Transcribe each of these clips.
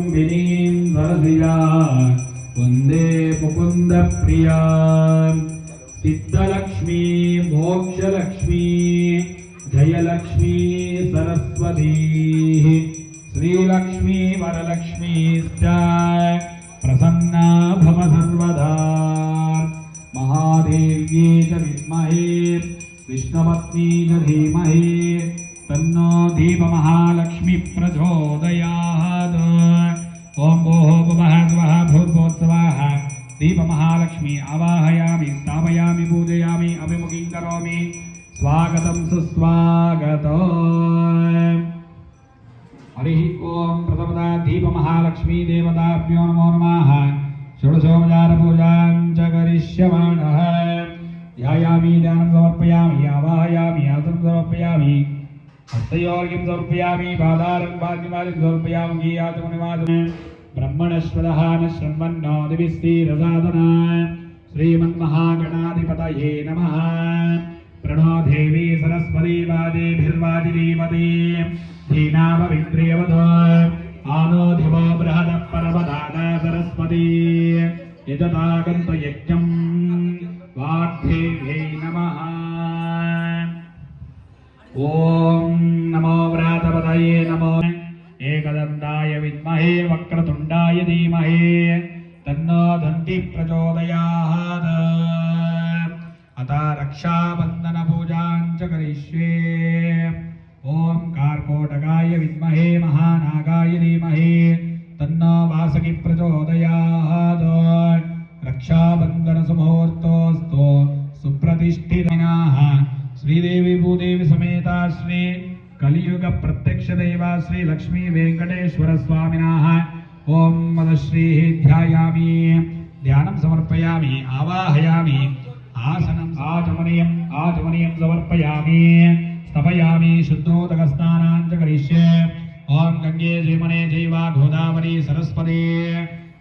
कुटुम्बिनीं सरसिजा वन्दे मुकुन्दप्रिया सिद्धलक्ष्मी मोक्षलक्ष्मी जयलक्ष्मी सरस्वती श्रीलक्ष्मी वरलक्ष्मीश्च प्रसन्ना भव सर्वदा महादेव्यै च विद्महे विष्णुपत्नी च धीमहि तन्नो दीपमहालक्ष्मी प्रचोदयात्। ओम भूः भुवः स्वः भूर्भुवस्सुवः दीपमहालक्ष्मी आवाहयामि स्थापयामि पूजयामि अभिमुखीं करोमि स्वागतं सुस्वागतम्। हरिः ओम प्रथमतः दीपमहालक्ष्मी देवताभ्यो नमो नमः। षोडशोपचारपूजां च करिष्यामः। ध्यायामि ध्यानं समर्पयामि आवाहयामि आसनं समर्पयामि हस्तयोर्घ्यं समर्पयामि पादारं पाद्यमालिं समर्पयामि गीयाचमनिवाचनं ब्रह्मणस्पदः न शृण्वन्नो दिविस्तीरसादना श्रीमन्महागणाधिपतये नमः। प्रणो देवी सरस्वती वाजेभिर्वाजिनीवती धीनामविन्द्रियवधो आनो धिवो बृहदः परमदाना सरस्वती यजतागन्तयज्ञं वाग्देव्यै नमः। ओम नमो व्रातपतये नमो एकदन्ताय विद्महे वक्रतुण्डाय धीमहि तन्नो दन्ती प्रचोदयात्। अथ रक्षाबन्धन पूजां च करिष्ये। ओम कार्कोटकाय विद्महे महानागाय धीमहि तन्नो वासुकी प्रचोदयात्। रक्षाबन्धन सुमुहूर्तोऽस्तु सुप्रतिष्ठिताः श्रीदेवी भूदेवी समेता श्री कलियुग प्रत्यक्ष देवा श्री लक्ष्मी वेंकटेश्वर स्वामिनः ओम मदश्री ध्यायामि ध्यानं समर्पयामि आवाहयामि आसनम् आचमनीयं समर्पयामि स्थपयामि शुद्धोदकस्नानां च करिष्ये। ओम गंगे जयमने जैव गोदावरी सरस्वती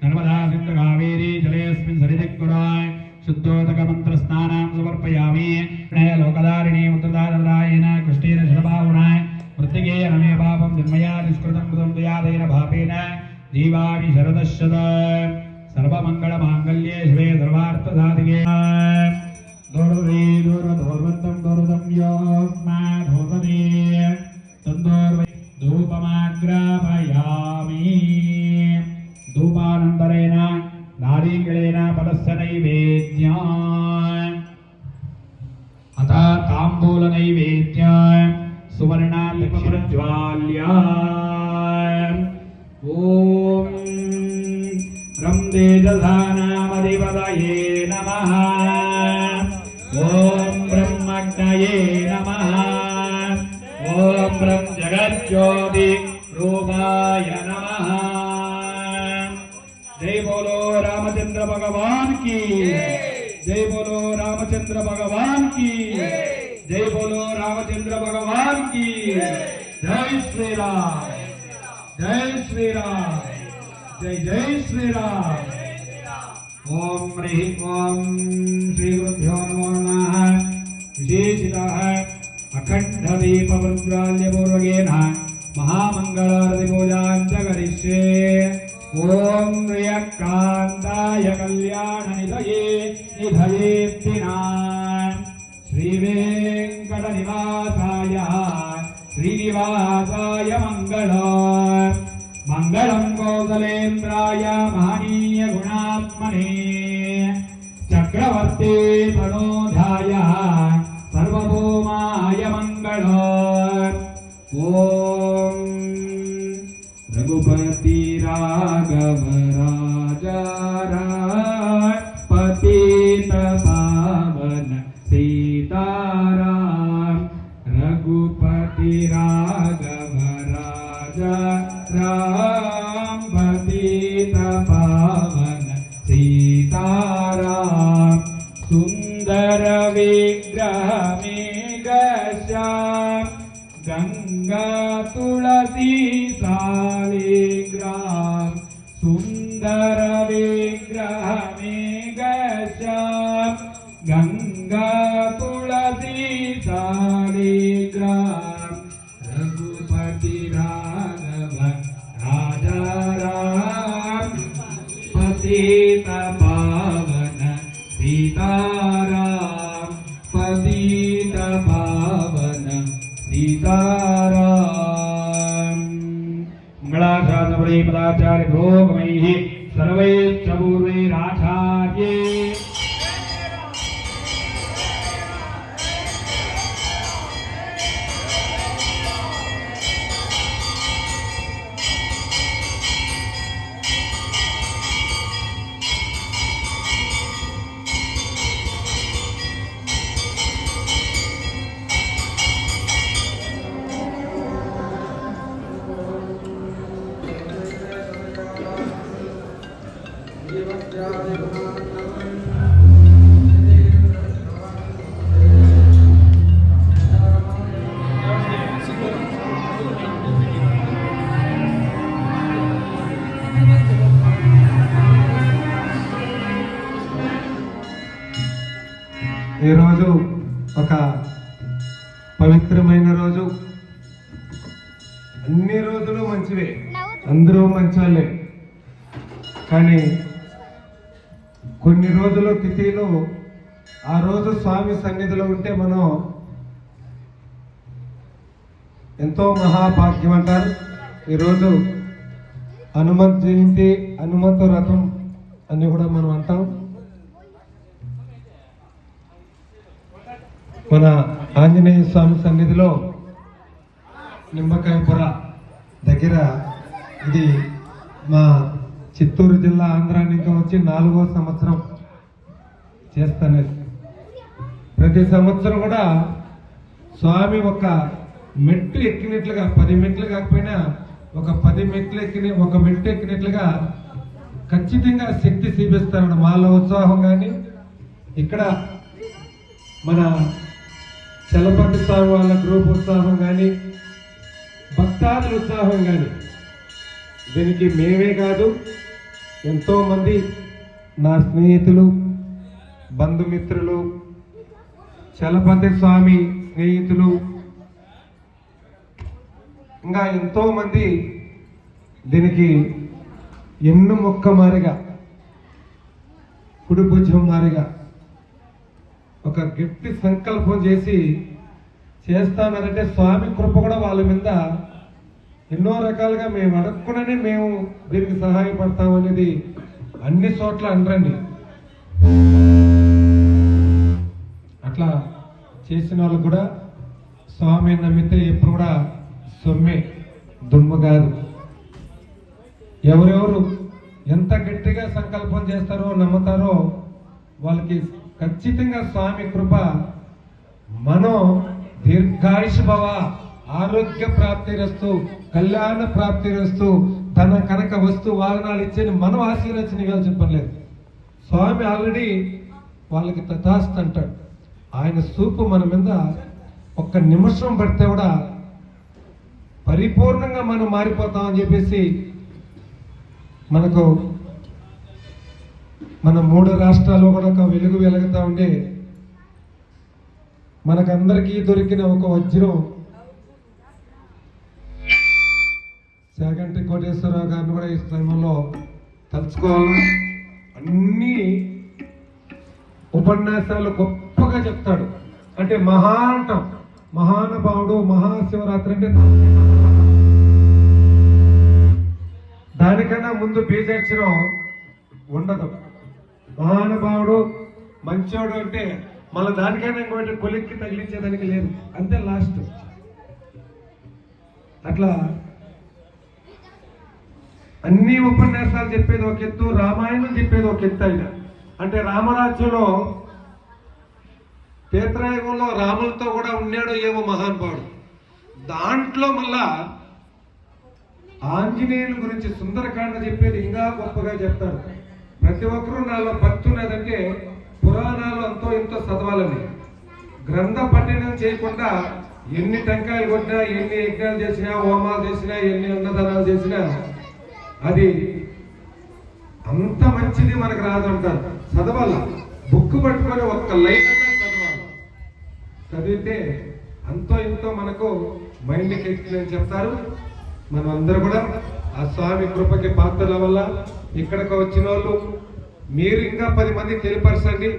नर्मदा सिंधु कावेरी जलेऽस्मिन् सरिदिक्कुराय शुद्धोदक मंत्र स्नानां समर्पयामि। लोकदारिणी मुद्रदारदायेन कृष्णेन शतबाहुनाय मृत्तिकेन मे पापं जन्मया निष्कृतं कृतं दयादेन भापेन जीवामि शरदशत सर्वमङ्गलमाङ्गल्ये शिवे सर्वार्थसाधिके। दोर्वे दोर्वधोर्वन्तं दोर्वं योऽस्माद्धोर्वते तन्दोर्वै धूपमाग्रापयामि। धूपानन्तरेण नारीकेळेन फलस्य नैवेद्यम् अथ ताम्बूल नैवेद्यम् सुवर्णालिपप्रज्वाल्य। ओम रं तेजसानामधिपतये नमः। ओम ब्रह्मज्ञये नमः। ओम ब्रह्म जगज्योति रूपाय नमः। जय बोलो रामचंद्र भगवान की जय बोलो रामचंद्र भगवान की जय बोलो रामचंद्र भगवान की जय श्री राम जय श्री राम जय जय श्री राम। ओम ह्रीं ओम श्री गुरुभ्यो नमो नमः। विशेषतः अखंड दीप प्रज्वाल्य पूर्वकेन महामंगलारति पूजां च करिष्ये। ओम प्रियकांताय कल्याण निधये निधयेत्तिनां श्रीवेंकटनिवासाय श्रीनिवासाय मंगलं कौसलेन्द्राय महनीय गुणात्मने चक्रवर्ती तनोधाय सर्वभौमाय मंगलम्। ओम रघुपति राघव राजा पतित पावन सीताराम रघुपति राघव राजा राम पतित पावन सीताराम सुंदर विग्रह मेघश्याम गंगा तुलसी शालिग्राम सुंदर विग्रह मेघश्याम गंगा तुलसी शालिग्राम रघुपति राघव राजा राम पतित पावन सीताराम पतित पावन सीताराम मंगलाशासनवरे पदाचार्य भोगमैः सर्वैश्च पूर्वैराचार्ये ఈరోజు ఒక పవిత్రమైన రోజు. అన్ని రోజులు మంచివే, అందరూ మంచోళ్ళే. కానీ కొన్ని రోజులు తిథిలో ఆ రోజు స్వామి సన్నిధిలో ఉంటే మనం ఎంతో మహాభాగ్యం అంటారు. ఈరోజు హనుమంత్ జయంతి, హనుమంత రథం అని కూడా మనం అంటాం. మన ఆంజనేయ స్వామి సన్నిధిలో నిమ్మకాయపుర దగ్గర, ఇది మా చిత్తూరు జిల్లా ఆంధ్ర నుంచి వచ్చి 4వ సంవత్సరం చేస్తాను. ప్రతి సంవత్సరం కూడా స్వామి ఒక మెట్టు ఎక్కినట్లుగా, 10 మెట్లు కాకపోయినా ఒక 10 మెట్లు ఒక మెట్టు ఎక్కినట్లుగా ఖచ్చితంగా శక్తి చూపిస్తాడు. మాలో ఉత్సాహం కానీ, ఇక్కడ మన చలపతి స్వామి వాళ్ళ గ్రూప్ ఉత్సాహం కానీ, భక్తాదుల ఉత్సాహం కానీ, దీనికి మేమే కాదు ఎంతోమంది నా స్నేహితులు, బంధుమిత్రులు, చలపతి స్వామి స్నేహితులు, ఇంకా ఎంతోమంది దీనికి ఎన్ను మొక్క మారిగా, కుడి భుజం మారిగా ఒక గట్టి సంకల్పం చేసి చేస్తానంటే స్వామి కృప కూడా వాళ్ళ మీద ఎన్నో రకాలుగా మేము అడగకుండానే మేము దీనికి సహాయపడతామనేది అన్ని చోట్ల అనరండి. అట్లా చేసిన వాళ్ళు కూడా స్వామి నమ్మితే ఎప్పుడు కూడా సొమ్మే, దుమ్ము కాదు. ఎవరెవరు ఎంత గట్టిగా సంకల్పం చేస్తారో, నమ్ముతారో వాళ్ళకి ఖచ్చితంగా స్వామి కృప, మనం దీర్ఘాయుష్ భవ, ఆరోగ్య ప్రాప్తిరస్తు, కళ్యాణ ప్రాప్తిరస్తు, ధన కనక వస్తు వాహనాలు ఇచ్చేది మనం ఆశీర్వచనగా చెప్పలేదు. స్వామి ఆల్రెడీ వాళ్ళకి తథాస్తు అంటాడు. ఆయన చూపు మన మీద ఒక్క నిమిషం పడితే కూడా పరిపూర్ణంగా మనం మారిపోతామని చెప్పేసి మనకు మన 3 రాష్ట్రాల్లో కూడా ఒక వెలుగు వెలుగుతూ ఉండే మనకందరికీ దొరికిన ఒక వజ్రం చాగంటి కోటేశ్వరరావు గారిని కూడా ఈ సమయంలో తలుచుకోవాలి. అన్ని ఉపన్యాసాలు గొప్పగా చెప్తాడు. అంటే మహాంతం, మహానుభావుడు, మహాశివరాత్రి అంటే దానికన్నా ముందు బీజాక్షరం ఉండదు. మహానుభావుడు, మంచోడు అంటే మళ్ళీ దానికైనా ఇంకోటి కొలిక్కి తగిలించేదానికి లేదు, అంతే లాస్ట్. అట్లా అన్ని ఉపన్యాసాలు చెప్పేది ఒక ఎత్తు, రామాయణం చెప్పేది ఒక ఎత్తు. ఆయన అంటే రామరాజ్యంలో త్రేతాయుగంలో రాములతో కూడా ఉన్నాడు ఏమో మహానుభావుడు. దాంట్లో మళ్ళా ఆంజనేయుల గురించి సుందరకాండ చెప్పేది ఇంకా గొప్పగా చెప్తాడు. ప్రతి ఒక్కరూ నాలో భక్తి ఉన్నదంటే పురాణాలు అంతో ఇంతో చదవాలని, గ్రంథ పఠనం చేయకుండా ఎన్ని టెంకాయలు కొట్టినా, ఎన్ని యజ్ఞాలు చేసినా, హోమాలు చేసినా, ఎన్ని అన్నదానాలు చేసినా అది అంత మంచిది మనకు రాదంటారు. చదవాల, బుక్ పట్టుకొని ఒక్క లైన్ చదవాలి. చదివితే అంతో ఇంతో మనకు మైండ్కి ఎక్కుతుందని చెప్తారు. మనం అందరూ కూడా ఆ స్వామి కృపకి పాత్రల వల్ల ఇక్కడికి వచ్చిన వాళ్ళు మీరు ఇంకా 10 మందికి తెలియపరచండి.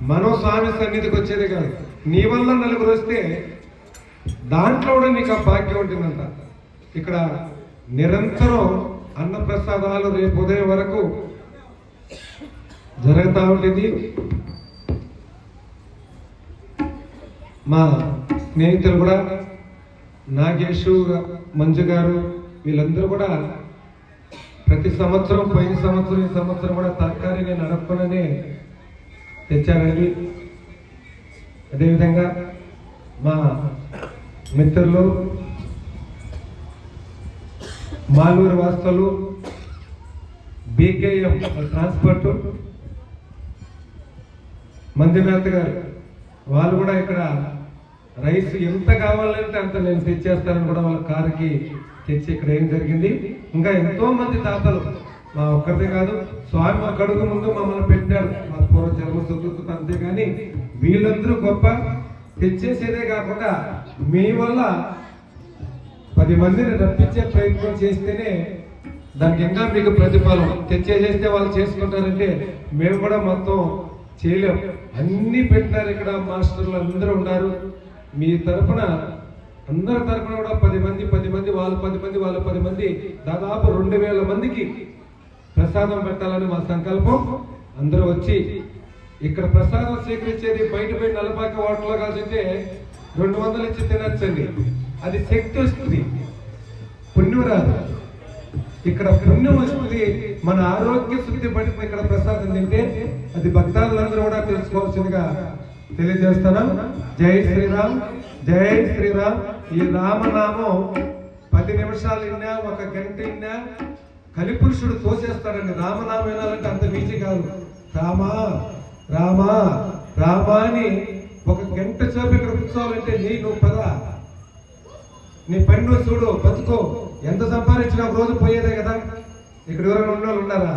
మనం స్వామి సన్నిధికి వచ్చేదే కాదు, నీ వల్ల నలుగురు వస్తే దాంట్లో కూడా నీకు ఆ భాగ్యం ఉంటుందంట. ఇక్కడ నిరంతరం అన్నప్రసాదాలు రేపు ఉదయం వరకు జరుగుతూ ఉంటుంది. మా స్నేహితులు కూడా నాగేషు, మంజు గారు వీళ్ళందరూ కూడా ప్రతి సంవత్సరం, పోయిన సంవత్సరం, ఈ సంవత్సరం కూడా తరకారీ నేను అడగకుండానే తెచ్చారండి. అదేవిధంగా మా మిత్రులు మాలూరు వాస్తవులు బీకేఎం ట్రాన్స్పోర్ట్ మంజునాథ్ గారు, వాళ్ళు కూడా ఇక్కడ రైస్ ఎంత కావాలంటే అంత నేను తెచ్చేస్తానని కూడా వాళ్ళ కారుకి తెచ్చి ఇక్కడ ఏం జరిగింది. ఇంకా ఎంతో మంది దాతలు, మా ఒక్కరిదే కాదు, స్వామి ఒక అడుగు ముందు మమ్మల్ని పెట్టాడు, మా పూర్వ జన్మ సుకృతి. అంతేగాని వీళ్ళందరూ గొప్ప, తెచ్చేసేదే కాకుండా మీ వల్ల 10 మందిని రప్పించే ప్రయత్నం చేస్తేనే దానికి ఇంకా మీకు ప్రతిఫలం. తెచ్చేసేస్తే వాళ్ళు చేసుకుంటారంటే మేము కూడా మొత్తం చేయలేం. అన్ని పెట్టినారు ఇక్కడ, మాస్టర్లు అందరూ ఉన్నారు. మీ తరఫున, అందరి తరఫున కూడా 10 మంది వాళ్ళు 10 మంది వాళ్ళు 10 మంది, దాదాపు 2000 మందికి ప్రసాదం పెట్టాలని మా సంకల్పం. అందరూ వచ్చి ఇక్కడ ప్రసాదం స్వీకరించేది బయట పోయి నలపాక వాటర్లో కాదంటే 200 ఇచ్చి తినచ్చండి. అది శక్తి వస్తుంది, పుణ్యం రాదు. ఇక్కడ పుణ్యం వస్తుంది, మన ఆరోగ్య శుద్ధి పడి ఇక్కడ ప్రసాదం తింటే అది భక్తాదులందరూ కూడా తెలుసుకోవాల్సిందిగా తెలియజేస్తాను. జై శ్రీరామ్, జై శ్రీరామ్. ఈ రామనామం 10 నిమిషాలు విన్నా, 1 గంట విన్నా కలిపురుషుడు తోసేస్తాడండి. రామనామం వినాలంటే అంత వీచి కాదు. రామా రామా రామా అని 1 గంట సేపు ఇక్కడ కూర్చోవాలంటే నువ్వు పద, నీ పని నువ్వు చూడు, బతుకో. ఎంత సంపాదించినా రోజు పోయేదే కదా. ఇక్కడ ఎవరైనా ఉన్నోళ్ళు ఉన్నారా?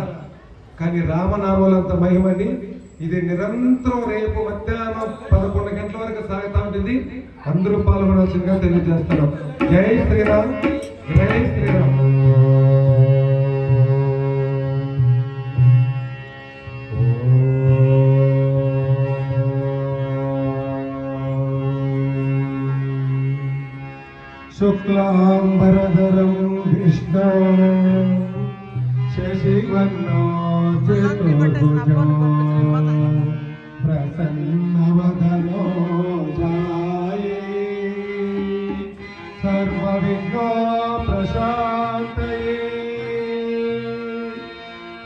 కానీ రామనామాలు అంత మహిమండి. ఇది నిరంతరం రేపు మధ్యాహ్నం 11 గంటల వరకు సాగుతూ ఉంటుంది. అందరూ పాల్గొనాల్సిందిగా తెలియజేస్తాను. జై శ్రీరామ్, జై శ్రీరామ్. శుక్లాంబరధరం విష్ణు శశివర్ణో చతుర్భుజో ప్రసన్నవదనో జాయే సర్వవిఘ్నో ప్రశాంతయే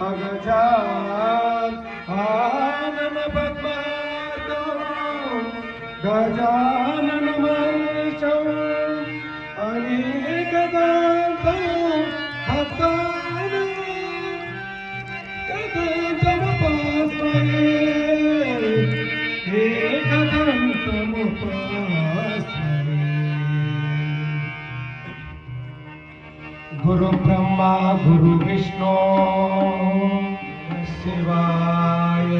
అగజాత్ ఆనన పద్మాతో గజాననమర్చౌ అనేకదాంతం భక్తానాం ఏకదంతముపాస్మహే ఏకదంతముపాస్మహే. గురు బ్రహ్మా గురు విష్ణు శివాయ.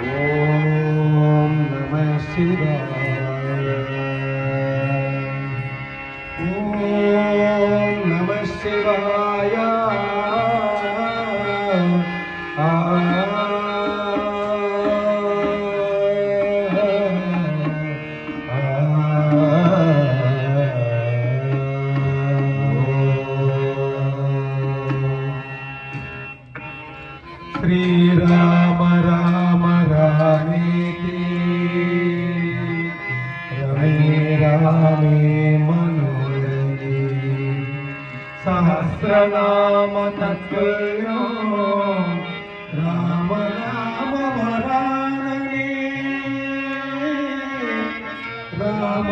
ఓం నమః శివాయ. ఓం నమః శివాయ. శ్రీరామ రామ రామేతి రమే రామే మనోరమే సహస్రనామ తత్తుల్యం రామ రామ వరాననే రామ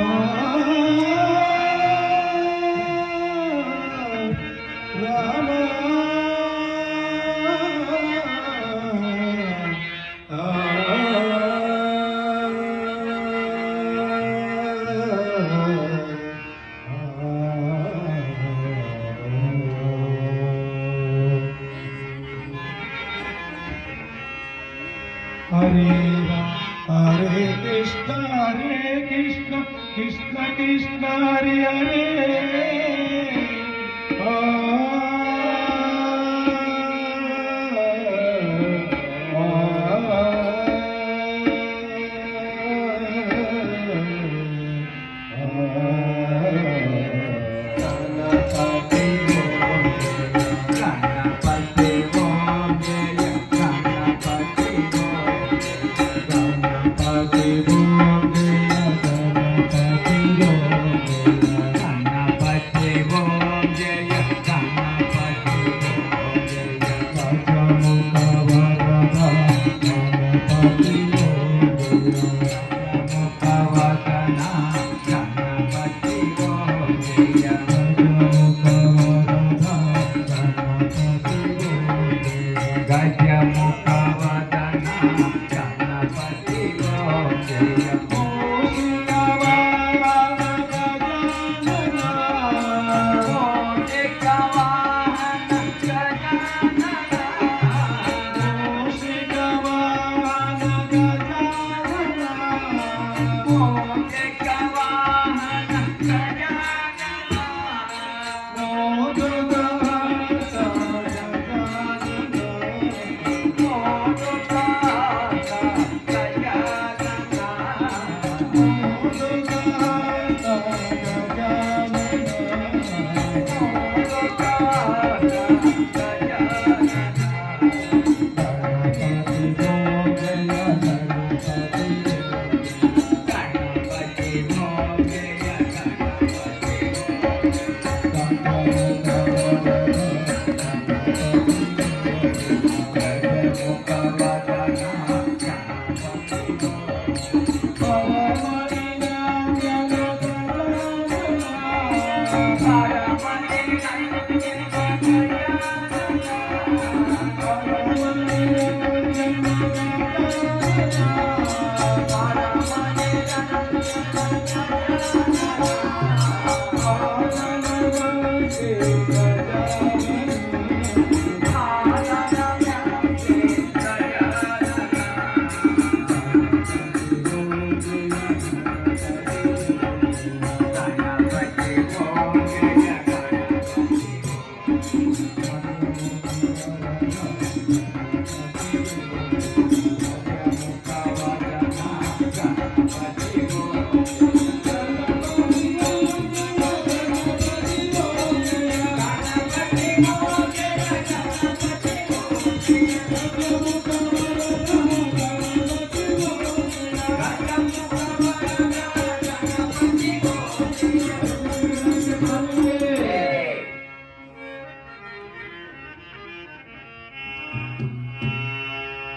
రామ హరే హరే కృష్ణ కృష్ణ కృష్ణ హరే హరే.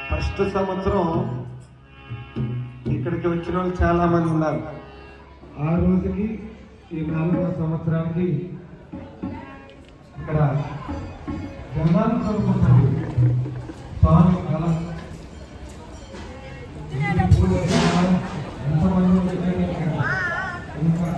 ఫస్ట్ సంవత్సరం ఇక్కడికి వచ్చిన వాళ్ళు చాలా మంది ఉన్నారు. ఆ రోజుకి ఈ 4వ సంవత్సరానికి ఇక్కడ జనాలు చదువుకుంటుంది స్వామి కళ ఎంతమంది ఉంటే ఇంకా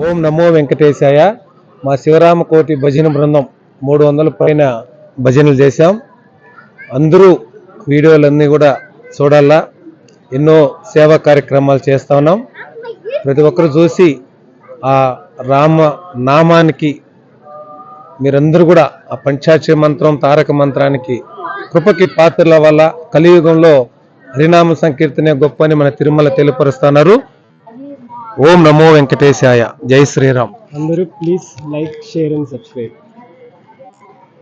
ఓం నమో వెంకటేశాయ. మా శివరామకోటి భజన బృందం 300 పైన భజనలు చేశాం. అందరూ వీడియోలన్నీ కూడా చూడాలా. ఎన్నో సేవా కార్యక్రమాలు చేస్తా ఉన్నాం. ప్రతి ఒక్కరు చూసి ఆ రామ నామానికి మీరందరూ కూడా ఆ పంచాక్షరి మంత్రం తారక మంత్రానికి కృపకి పాత్రల వల్ల కలియుగంలో హరినామ సంకీర్తనే గొప్ప అని మన తిరుమల తెలియపరుస్తున్నారు. ఓం నమో వెంకటేశాయ. జై శ్రీరామ్. అందరూ please like, share and subscribe.